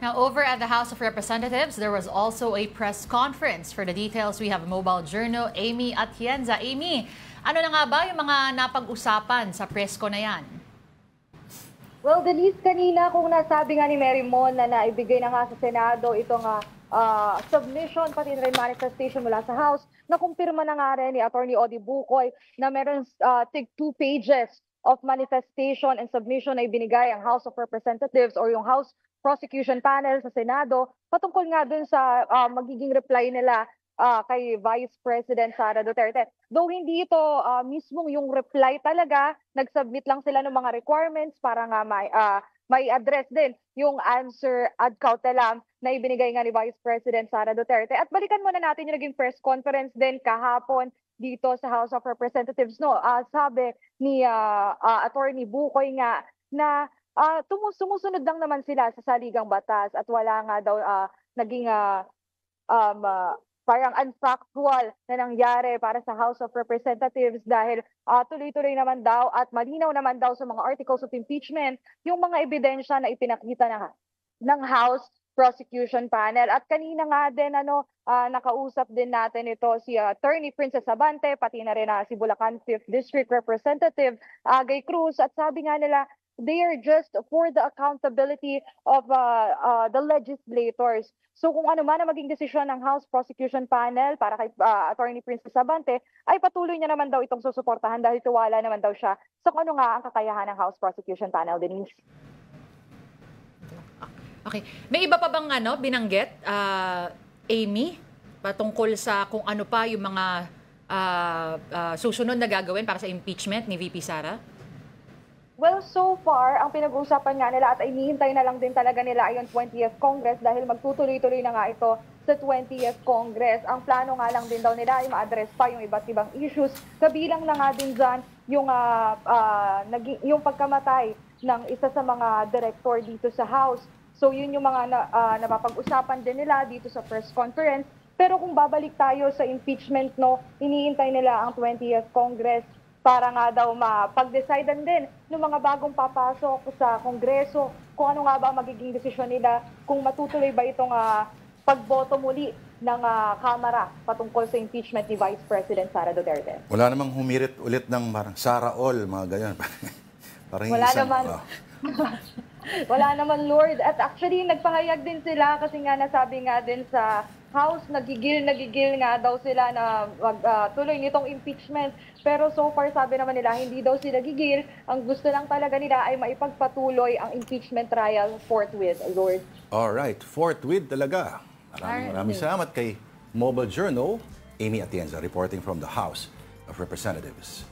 Now, over at the House of Representatives, there was also a press conference. For the details, we have mobile journal Amy Atienza. Amy, ano na nga ba yung mga napag-usapan sa presko na yan? Well, Denise, kanina kung nasabi nga ni Mary Mon na naibigay na nga sa Senado itong submission pati rin manifestation mula sa House, nakumpirma na nga rin ni Atty. Odi Bukoy na meron tig 2 pages of manifestation and submission na ibinigay ang House of Representatives or yung House Prosecution Panel sa Senado patungkol nga dun sa magiging reply nila kay Vice President Sara Duterte. Though hindi ito mismong yung reply talaga, nag-submit lang sila ng mga requirements para nga may address din yung answer ad cautelam na ibinigay nga ni Vice President Sara Duterte. At balikan muna natin yung naging press conference din kahapon dito sa House of Representatives. No, sabi ni Attorney Bukoy nga na sumusunod lang naman sila sa saligang batas at wala nga daw naging parang unfactual na nangyari para sa House of Representatives dahil tuloy-tuloy naman daw at malinaw naman daw sa mga articles of impeachment yung mga ebidensya na ipinakita ng House Prosecution Panel. At kanina nga din nakausap din natin ito si Attorney Princess Abante pati na rin si Bulacan 5th District Representative Agay Cruz at sabi nga nila they are just for the accountability of the legislators. So kung ano man ang maging desisyon ng House Prosecution Panel para kay Attorney Princess Abante, ay patuloy niya naman daw itong susuportahan dahil tiwala naman daw siya sa kung ano nga ang kakayahan ng House Prosecution Panel, Denise. Okay. May iba pa bang binanggit, Amy, patungkol sa kung ano pa yung mga susunod na gagawin para sa impeachment ni VP Sara? Well, so far, ang pinag-uusapan nga nila at inihintay na lang din talaga nila ay yung 20th Congress dahil magtutuloy-tuloy na nga ito sa 20th Congress. Ang plano nga lang din daw nila ay ma-address pa yung iba't ibang issues. Kabilang na nga din dyan yung pagkamatay ng isa sa mga director dito sa House. So yun yung mga napapag-usapan din nila dito sa press conference. Pero kung babalik tayo sa impeachment, iniintay nila ang 20th Congress para nga daw mapag-decidean din ng mga bagong papasok sa Kongreso kung ano nga ba magiging desisyon nila, kung matutuloy ba itong pagboto muli ng Kamara patungkol sa impeachment ni Vice President Sara Duterte. Wala namang humirit ulit ng parang Sara all, mga ganyan. Parang wala naman. Wala naman, Lord. At actually, nagpahayag din sila kasi nga nasabi nga din sa House, nagigil nga daw sila na magtuloy nitong impeachment. Pero so far, sabi naman nila, hindi daw sila gigil. Ang gusto lang talaga nila ay maipagpatuloy ang impeachment trial forthwith, Lord. Alright, forthwith talaga. Maraming salamat kay Mobile Journal, Amy Atienza, reporting from the House of Representatives.